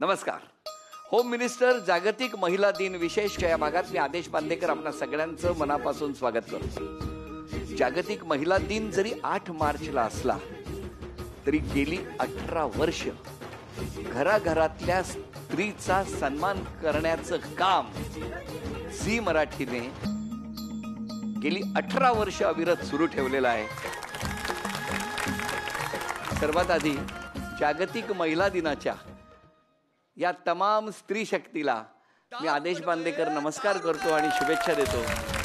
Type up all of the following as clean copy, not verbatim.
नमस्कार. Home minister जागतिक महिला दिन विशेष या भागात मी आदेश बांदेकर आपल्या सगळ्यांचं मनापासून स्वागत करतो. जागतिक महिला दिन जरी 8 मार्चला असला तरी गेली 18 वर्ष घराघरातल्या स्त्रीचा सन्मान करण्याचं काम झी मराठीने गेली 18 वर्ष अविरत सुरू ठेवलेलं आहे. सर्वात आधी जागतिक महिला दिनाच्या या तमाम स्त्री शक्तीला मी आदेश बांदेकर नमस्कार करतो आणि शुभेच्छा देतो.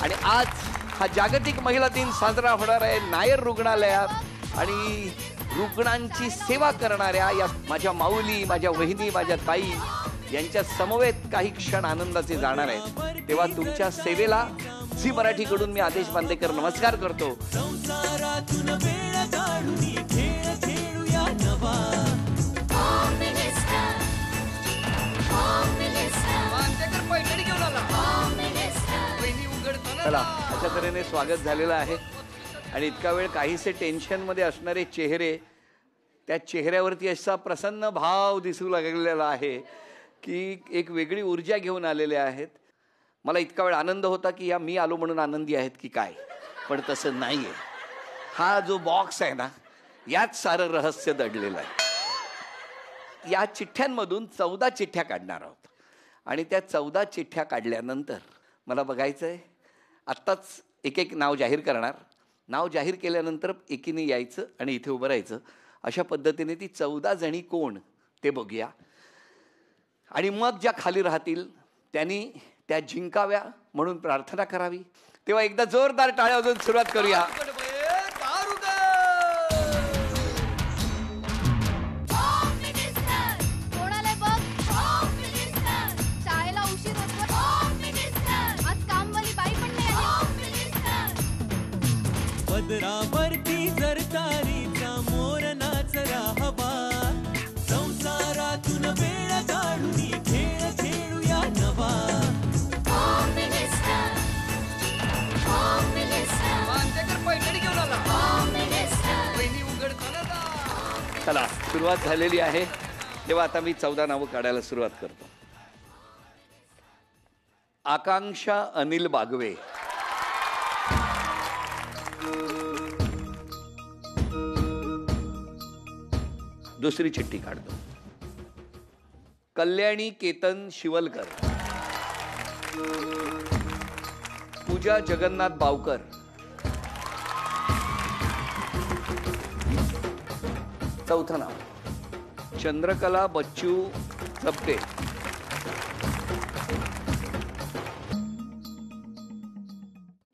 आणि आज हा जागतिक महिला दिन साजरा होणार आहे नायर रुग्णालयात आणि रुग्णांची सेवा करणाऱ्या या माझ्या माऊली, माझ्या वहिनी, माझ्या ताई यांच्या समवेत काही क्षण आनंदाचे जाणार आहेत. तेव्हा तुमच्या सेवेला झी मराठीकडून मी आदेश बांदेकर नमस्कार करतो. चला, अशा तऱ्हेने स्वागत झालेलं आहे. आणि इतका वेळ काहीसे टेन्शनमध्ये असणारे चेहरे, त्या चेहऱ्यावरती असा प्रसन्न भाव दिसू लागलेला आहे की एक वेगळी ऊर्जा घेऊन आलेले आहेत. मला इतका वेळ आनंद होता की या मी आलो म्हणून आनंदी आहेत की काय, पण तसं नाही आहे. हा जो बॉक्स आहे ना, यात सारं रहस्य दडलेलं आहे. या चिठ्ठ्यांमधून 14 चिठ्ठ्या काढणार आहोत आणि त्या 14 चिठ्ठ्या काढल्यानंतर मला बघायचं आहे. आत्ताच एक एक नाव जाहीर करणार. नाव जाहीर केल्यानंतर एकीने यायचं आणि इथे उभं राहायचं. अशा पद्धतीने ती 14 जणी कोण ते बघूया. आणि मग ज्या खाली राहतील त्यांनी त्या जिंकाव्या म्हणून प्रार्थना करावी. तेव्हा एकदा जोरदार टाळ्या वाजवून सुरुवात करूया. पदरावरती जर तारीचा मोर नाचरा हवा, संसारातून वेळ काढून खेळ खेळूया नवा. चला, सुरुवात झालेली आहे. तेव्हा आता मी 14 नावं काढायला सुरुवात करतो. आकांक्षा अनिल बागवे, दुसरी चिठ्ठी काढतो. कल्याणी केतन शिवलकर, पूजा जगन्नाथ बावकर, चौथं नाव चंद्रकला बच्चू चपटे,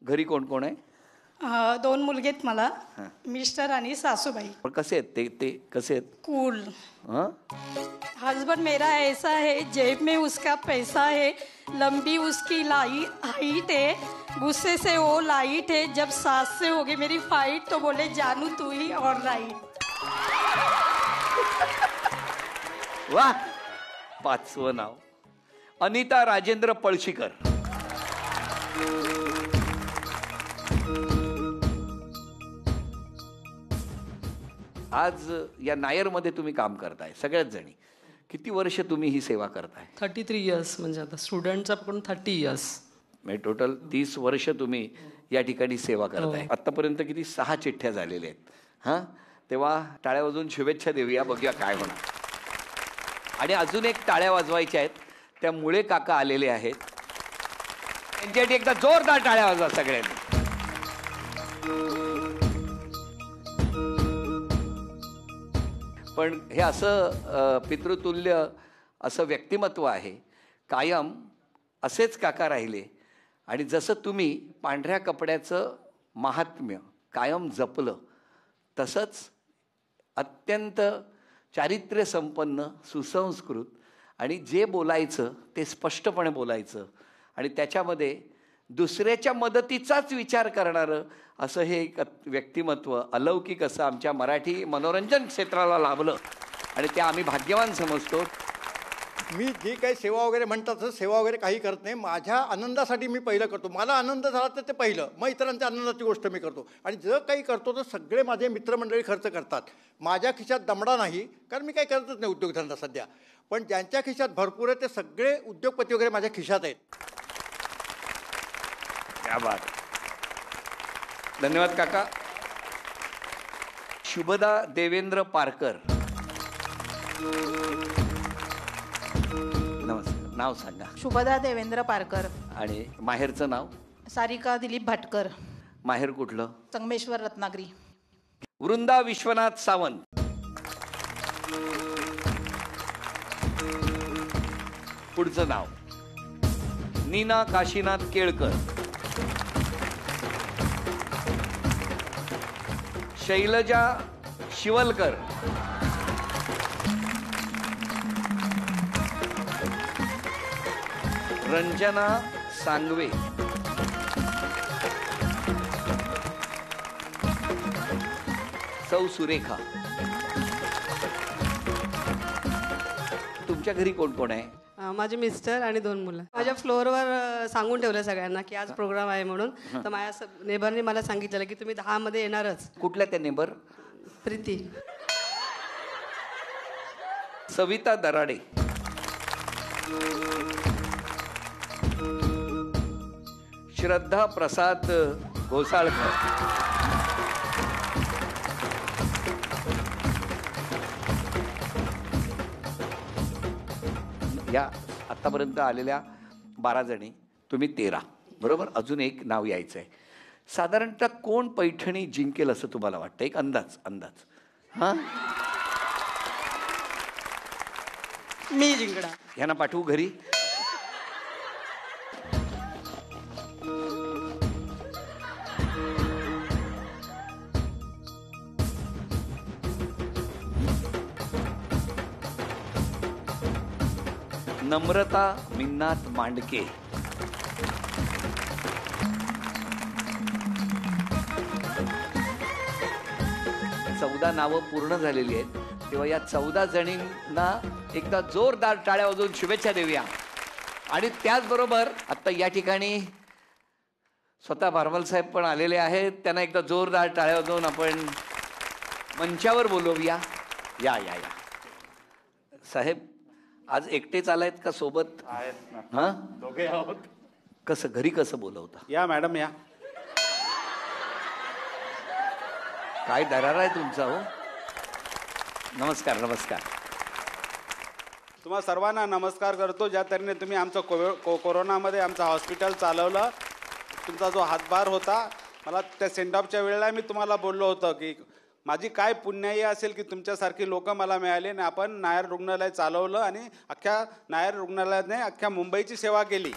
घरी कोण कोण आहे? 2 मुलगे आहेत मला, मिस्टर आणि सासूबाई. पण कसे आहेत ते कसे आहेत? कूल. हस्बैंड मेरा ऐसा है, जेब में उसका पैसा है, लंबी उसकी हाइट है, गुस्से से वो लाइट है, जब सास से होगी मेरी फाइट तो बोले जानू तू ही और राइट. वाह. 5वं नाव अनिता राजेंद्र पळशीकर, आज या नायरमध्ये तुम्ही काम करताय सगळ्याच जणी. किती वर्ष तुम्ही ही सेवा करताय? 33 इयर्स, म्हणजे आता स्टुडंटचा पण 30 इयर्स, म्हणजे टोटल 30 वर्ष तुम्ही या ठिकाणी सेवा करताय. आतापर्यंत किती 6 चिठ्ठ्या झालेल्या आहेत. हां, तेव्हा टाळ्या वाजवून शुभेच्छा देऊया, बघूया काय होणार. आणि अजून एक टाळ्या वाजवायच्या आहेत. त्या मुळे काका आलेले आहेत, त्यांच्यासाठी एकदा जोरदार टाळ्या वाजवा सगळ्यांनी. पण हे असं पितृतुल्य असं व्यक्तिमत्व आहे. कायम असेच काका राहिले आणि जसं तुम्ही पांढऱ्या कपड्याचं महात्म्य कायम जपलं, तसंच अत्यंत चारित्र्यसंपन्न, सुसंस्कृत आणि जे बोलायचं ते स्पष्टपणे बोलायचं आणि त्याच्यामध्ये दुसऱ्याच्या मदतीचाच विचार करणारं असं हे एक व्यक्तिमत्व अलौकिक असं आमच्या मराठी मनोरंजन क्षेत्राला लाभलं आणि ते आम्ही भाग्यवान समजतो. मी जी काही सेवा वगैरे म्हणतात तसं सेवा वगैरे काही करत नाही. माझ्या आनंदासाठी मी पहिलं करतो. मला आनंद झाला तर ते पहिलं, मग इतरांच्या आनंदाची गोष्ट मी करतो. आणि जर काही करतो तर सगळे माझे मित्रमंडळी खर्च करतात. माझ्या खिशात दमडा नाही, कारण मी काही करतच नाही उद्योगधंदा सध्या. पण ज्यांच्या खिशात भरपूर आहे ते सगळे उद्योगपती वगैरे माझ्या खिशात आहेत. क्या बात. धन्यवाद काका. शुभदा देवेंद्र पारकर. नमस्कार. नाव सांगा. शुभदा देवेंद्र पारकर. आणि माहेरचं नाव? सारिका दिलीप भाटकर. माहेर कुठलं? संगमेश्वर रत्नागिरी. वृंदा विश्वनाथ सावंत. पुढचं नाव? नीना काशीनाथ केळकर. शैलजा शिवलकर. रंजना सांगवे. सौ सुरेखा. तुमच्या घरी कोण कोण आहे? माझे मिस्टर आणि 2 मुलं. माझ्या फ्लोअरवर सांगून ठेवलं सगळ्यांना की आज प्रोग्राम आहे म्हणून. तर माझ्या नेबरने मला सांगितलेलं की तुम्ही 10 मध्ये येणारच. कुठल्या त्या नेबर? प्रीती. सविता दराडे. श्रद्धा प्रसाद घोसाळकर. या आतापर्यंत आलेल्या 12 जणी, तुम्ही 13 बरोबर. अजून एक नाव यायचं आहे. साधारणतः कोण पैठणी जिंकेल असं तुम्हाला वाटतं? एक अंदाज. हां, मी जिंकणार. ह्यांना पाठवू घरी? नम्रता मिन्नाथ मांडके. चौदा नावं पूर्ण झालेली आहेत. तेव्हा या 14 जणींना एकदा जोरदार टाळ्या वाजवून शुभेच्छा देऊया. आणि त्याचबरोबर आता या ठिकाणी स्वतः भारमल साहेब पण आलेले आहेत. त्यांना एकदा जोरदार टाळ्या वाजवून आपण मंचावर बोलवूया. या या या साहेब, आज एकटेच आलायत का सोबत आहेत ना? हा, दोघे आहोत. कसं घरी कसं बोलवता? या मॅडम या. काय दरारा आहे तुमचा हो. नमस्कार. नमस्कार. तुम्हा सर्वांना नमस्कार करतो. ज्या तऱ्हेने तुम्ही आमचं कोरोनामध्ये आमचं हॉस्पिटल चालवलं, तुमचा जो हातभार होता, मला त्या सेंडऑफच्या वेळेला मी तुम्हाला बोललो होतं की माझी काय पुण्याई असेल की तुमच्यासारखी लोक मला मिळाली आणि आपण नायर रुग्णालय चालवलं आणि अख्ख्या नायर रुग्णालयाने अख्ख्या मुंबईची सेवा केली.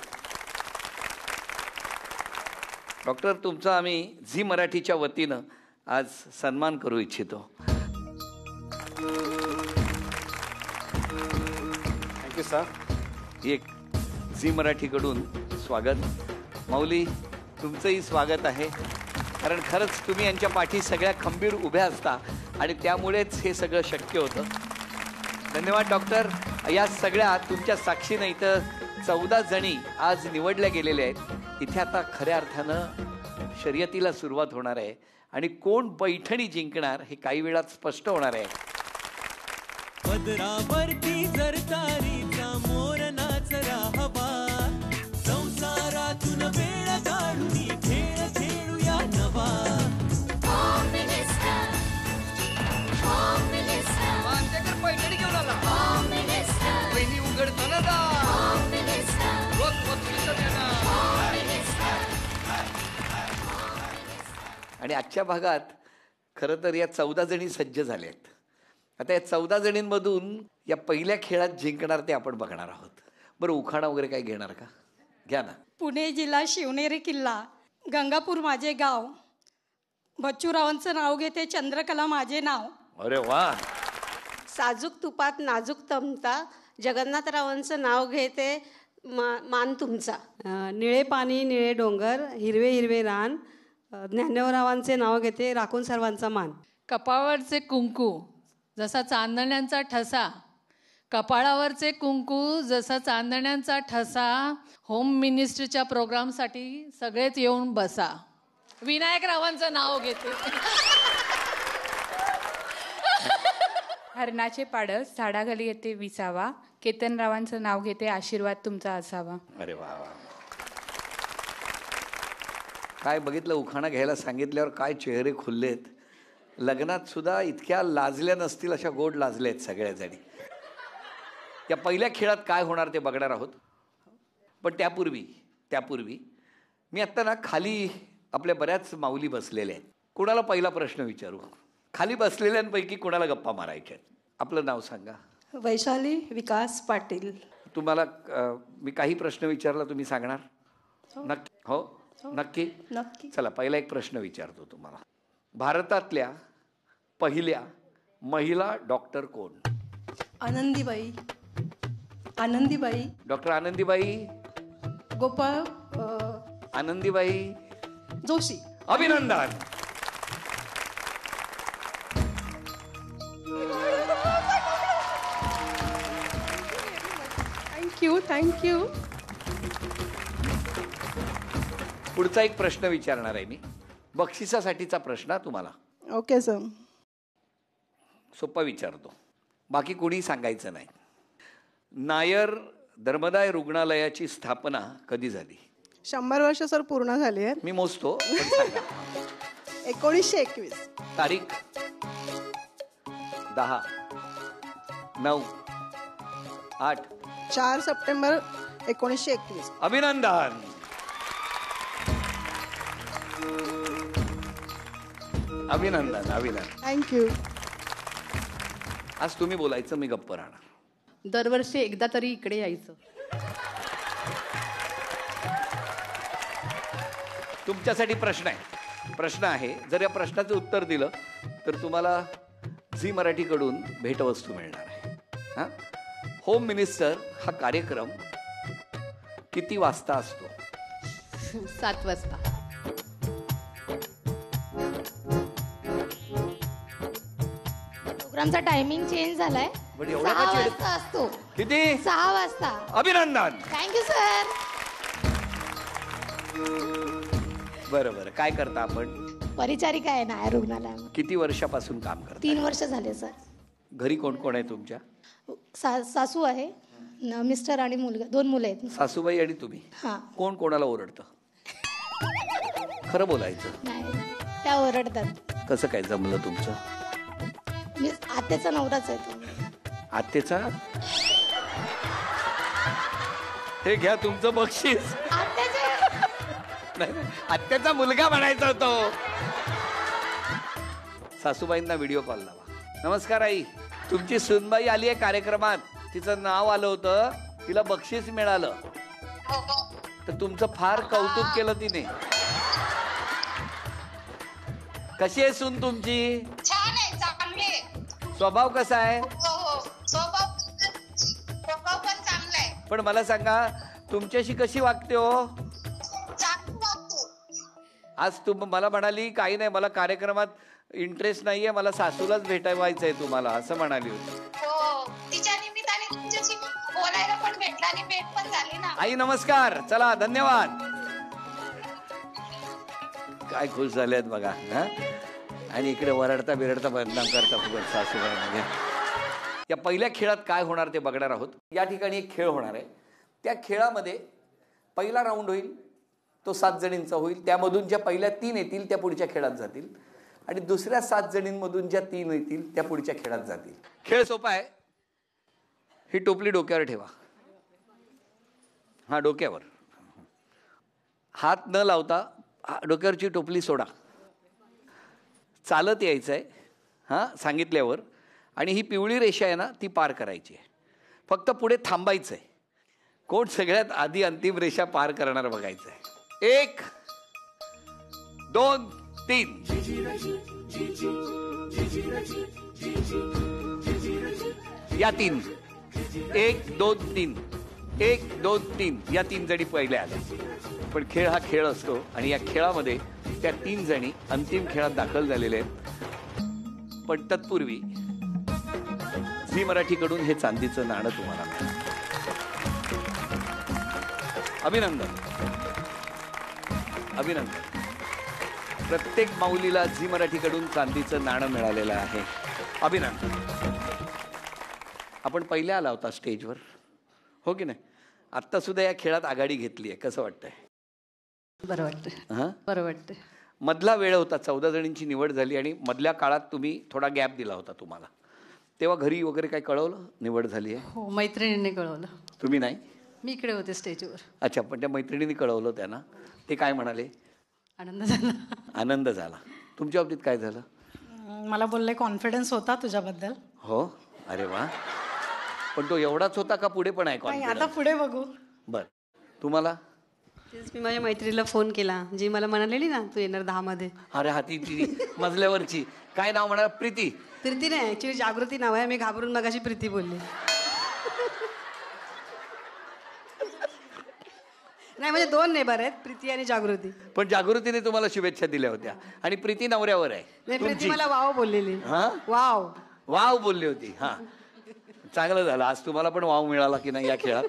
डॉक्टर, तुमचा आम्ही झी मराठीच्या वतीनं आज सन्मान करू इच्छितो. Thank you sir. एक झी मराठीकडून स्वागत. माऊली, तुमचंही स्वागत आहे. कारण खरंच तुम्ही यांच्या पाठी सगळ्या खंबीर उभ्या असता आणि त्यामुळेच हे सगळं शक्य होतं. धन्यवाद डॉक्टर. या सगळ्या तुमच्या साक्षीनं इथं 14 जणी आज निवडल्या गेलेल्या आहेत. इथे आता खऱ्या अर्थानं शर्यतीला सुरुवात होणार आहे आणि कोण पैठणी जिंकणार हे काही वेळात स्पष्ट होणार आहे. पदरावरती जर तारीचा मोर नाचरा हवा, संसारातून वेळ काढून खेळ खेळूया नवा. पैठणी घेऊन आला. वहिनी उघडताना आणि आजच्या भागात खरं तर या 14 जणी सज्ज झाल्या आहेत. आता या 14 जणींमधून या पहिल्या खेळात जिंकणार ते आपण बघणार आहोत. बरं, उखाणा वगैरे काय घेणार का? घ्या ना. पुणे जिल्हा शिवनेरी किल्ला, गंगापूर माझे गाव, बच्चूरावांचं नाव घेते, चंद्रकला माझे नाव. अरे वा. साजूक तुपात नाजूक तमता, जगन्नाथरावांचं नाव घेते, मान तुमचा. निळे पाणी निळे डोंगर, हिरवे हिरवे रान, ज्ञानदेवरावांचे नाव घेते, राखून सर्वांचा मान. कपाळावरचे कुंकू जसा चांदण्यांचा ठसा, कपाळावरचे कुंकू जसा चांदण्यांचा ठसा, होम मिनिस्ट्रीच्या प्रोग्रामसाठी सगळेच येऊन बसा. विनायक रावांचं नाव घेते. हरणाचे पाडस झाडाखाली येते विसावा, केतनरावांचं नाव घेते आशीर्वाद तुमचा असावा. अरे वा वा. काय बघितलं, उखाणा घ्यायला सांगितल्यावर काय चेहरे खुललेत. लग्नात सुद्धा इतक्या लाजल्या नसतील अशा गोड लाजल्या आहेत सगळ्या जणी. या पहिल्या खेळात काय होणार ते बघणार आहोत. पण त्यापूर्वी मी आत्ता ना खाली आपल्या बऱ्याच माऊली बसलेल्या आहेत. कुणाला पहिला प्रश्न विचारू? खाली बसलेल्यांपैकी कुणाला गप्पा मारायच्या आहेत? आपलं नाव सांगा. वैशाली विकास पाटील. तुम्हाला मी काही प्रश्न विचारला, तुम्ही सांगणार? नक्की? हो नक्की. चला पहिला एक प्रश्न विचारतो तुम्हाला. भारतातल्या पहिल्या महिला डॉक्टर कोण? आनंदीबाई. डॉक्टर आनंदीबाई गोपाळ. आनंदीबाई जोशी. अभिनंदन. थँक्यू. पुढचा एक प्रश्न विचारणार आहे मी, बक्षिसासाठीचा प्रश्न तुम्हाला. Okay sir. सोपा विचारतो, बाकी कोणी सांगायचं नाही. नायर धर्मदाय रुग्णालयाची स्थापना कधी झाली? 100 वर्ष सर पूर्ण झाली आहेत. मी मोजतो, पण सांगा. 1921. तारीख? 10, 9, 8. 4 सप्टेंबर 1921. अभिनंदन. थँक्यू. आज तुम्ही बोलायचं, मी गप्प राहणार. दरवर्षी एकदा तरी इकडे यायचं. तुमच्यासाठी प्रश्न आहे. जर या प्रश्नाचं उत्तर दिलं तर तुम्हाला झी मराठीकडून भेटवस्तू मिळणार आहे. हां, होम मिनिस्टर हा कार्यक्रम किती वाजता असतो? 7 वाजता. प्रोग्रामचा टायमिंग चेंज झालाय. 6 वाजता असतो. किती? 6 वाजता. अभिनंदन. Thank you sir. बरं, काय करता आपण? परिचारिका आहे ना रुग्णालयात. किती वर्षापासून काम करता? 3 वर्ष झाले सर. घरी कोण कोण आहे तुमच्या? सासू आहे, मिस्टर आणि मुलगा, 2 मुलं आहेत. सासूबाई आणि तुम्ही. हां. कोण कोणाला ओरडतं? खरं बोलायचं. नाही, त्या ओरडतात. कसं काय जमलं तुमचं? मी आत्याचा नवराच आहे तो. आत्याचा? हे घ्या तुमचं बक्षीस. नाही, आत्याचा मुलगा म्हणायचा होतो. सासूबाईंना व्हिडिओ कॉल लावा. नमस्कार आई, तुमची सुनबाई आली आहे कार्यक्रमात, तिचं नाव आलं होतं, तिला बक्षीस मिळालं, तर तुमचं फार कौतुक केलं तिने. कशी आहे सून तुमची? छान आहे, चांगली आहे. स्वभाव कसा आहे? स्वभाव पण चांगला आहे. पण मला सांगा, तुमच्याशी कशी वागते हो? आज मला म्हणाली काही नाही, मला कार्यक्रमात इंटरेस्ट नाहीये, मला सासूलाच भेटायचं तुम्हाला, असं म्हणाली होती. हो, तिच्या निमित्ताने तुमच्याशी बोलायला पण भेटला आणि भेट पण झाली ना. आई नमस्कार. चला, धन्यवाद. काय खुश झालेत बघा. आणि इकडे वरडता बिरडता बदनाम करता फुगट सासूबाई. या पहिल्या खेळात काय होणार ते बघणार आहोत. या ठिकाणी एक खेळ होणार आहे. त्या खेळामध्ये पहिला राऊंड होईल, तो 7 जणींचा होईल. त्यामधून ज्या पहिल्या 3 येतील त्या पुढच्या खेळात जातील, आणि दुसऱ्या 7 जणींमधून ज्या 3 येतील त्या पुढच्या खेळात जातील. खेळ सोपा आहे. ही टोपली डोक्यावर ठेवा. हा, डोक्यावर हात न लावता डोक्यावरची टोपली सोडा. चालत यायचं आहे हां सांगितल्यावर, आणि ही पिवळी रेषा आहे ना ती पार करायची आहे. फक्त पुढे थांबायचं आहे. कोण सगळ्यात आधी अंतिम रेषा पार करणार बघायचं आहे. 1, 2, 3. 3. 1, 2, 3. 1, 2, 3. या 3 जणी पहिल्या आल्या. पण खेळ हा खेळ असतो, आणि या खेळामध्ये त्या 3 जणी अंतिम खेळात दाखल झालेल्या आहेत. पण तत्पूर्वी झी मराठीकडून हे चांदीचं नाणं तुम्हाला मिळालं. अभिनंदन, अभिनंदन. प्रत्येक माऊलीला झी मराठीकडून चांदीचं नाणं मिळालेलं आहे. अभिनंदन. आपण पहिल्या आला होता स्टेजवर, हो की नाही? आत्ता सुद्धा या खेळात आघाडी घेतली आहे. कसं वाटतंय? बरं वाटतं. हां, बरं वाटतं. मधला वेळ होता, 14 जणींची निवड झाली आणि मधल्या काळात तुम्ही थोडा गॅप दिला होता तुम्हाला. तेव्हा घरी वगैरे काय कळवलं निवड झाली आहे? हो, मैत्रिणीने कळवलं. तुम्ही नाही? मी इकडे होते स्टेजवर. अच्छा, पण त्या मैत्रिणींनी कळवलं त्यांना. ते काय म्हणाले? आनंद झाला. आनंद झाला. तुमच्या बाबतीत काय झालं? मला बोलले कॉन्फिडन्स होता तुझ्याबद्दल. हो, अरे वा. पण तो एवढाच होता का पुढे पण आहे नाही, आता कॉन्फिडन्स? पुढे बघू. बर, तुम्हाला? तेच मी माझ्या मैत्रिणीला फोन केला, जी मला म्हणालेली ना तू येणार 10 मध्ये. अरे हाती ती मजल्यावरची काय नाव म्हणाल? प्रीती? प्रीती नाही, ऍक्च्युली जागृती नाव आहे. मी घाबरून मगाशी प्रीती बोलली. नाही, म्हणजे 2 नेबर आहेत, प्रीती आणि जागृती. पण जागृतीने तुम्हाला शुभेच्छा दिल्या होत्या आणि प्रीती नवऱ्यावर आहे नाही, प्रीती तुमची. मला वाव बोललेली. हा, वाव वाव बोलली होती. हा, चांगलं झालं. आज तुम्हाला पण वाव मिळाला की नाही या खेळात.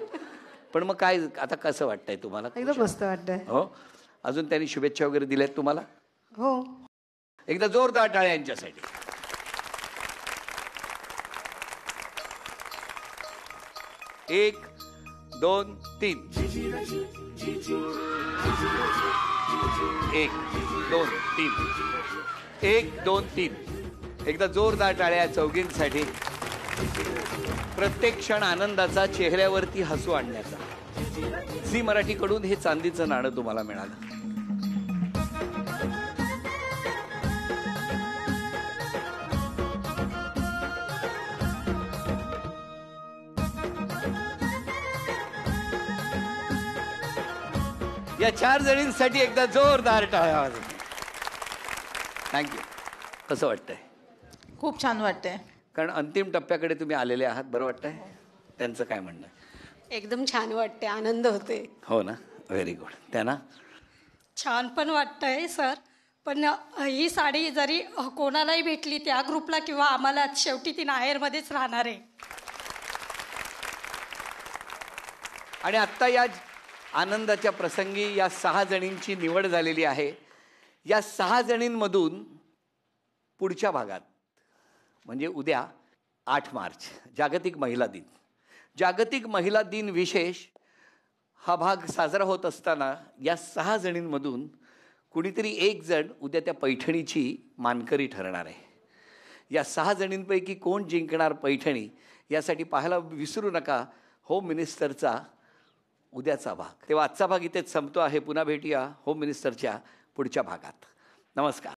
पण मग काय आता कसं वाटतंय तुम्हाला? एकदम मस्त वाटतंय. हो, अजून त्यांनी शुभेच्छा वगैरे दिल्यात तुम्हाला? हो. एकदा जोरदार टाळ्या यांच्यासाठी. एक, 2, 3. 1, 2, 3. 1, 2, 3. एकदा जोरदार टाळ्या चौघींसाठी. प्रत्येक क्षण आनंदाचा, चेहऱ्यावरती हसू आणण्याचा. झी मराठीकडून हे चांदीचं नाणं तुम्हाला मिळालं. या 4 जणींसाठी एकदा जोरदार टाळ्या वाजवा. थँक्यू. कसं वाटतंय? खूप छान वाटतंय. कारण अंतिम टप्प्याकडे तुम्ही आलेले आहात. बरं वाटतंय? त्यांचं काय म्हणणं आहे? एकदम छान वाटते, आनंद होते. हो ना, व्हेरी गुड. त्यांना छान पण वाटतंय सर, पण ही साडी जरी कोणालाही भेटली, त्या ग्रुपला किंवा आम्हाला, शेवटी ती नाहेरमध्येच राहणार आहे. आणि आत्ता या आनंदाच्या प्रसंगी या 6 जणींची निवड झालेली आहे. या 6 जणींमधून पुढच्या भागात म्हणजे उद्या 8 मार्च जागतिक महिला दिन. जागतिक महिला दिन विशेष हा भाग साजरा होत असताना या 6 जणींमधून कुणीतरी एक जण उद्या त्या पैठणीची मानकरी ठरणार आहे. या 6 जणींपैकी कोण जिंकणार पैठणी, यासाठी पाहायला विसरू नका होम मिनिस्टरचा उद्याचा भाग. तेव्हा आजचा भाग इथेच संपतो आहे. पुन्हा भेटूया होम मिनिस्टरच्या पुढच्या भागात. नमस्कार.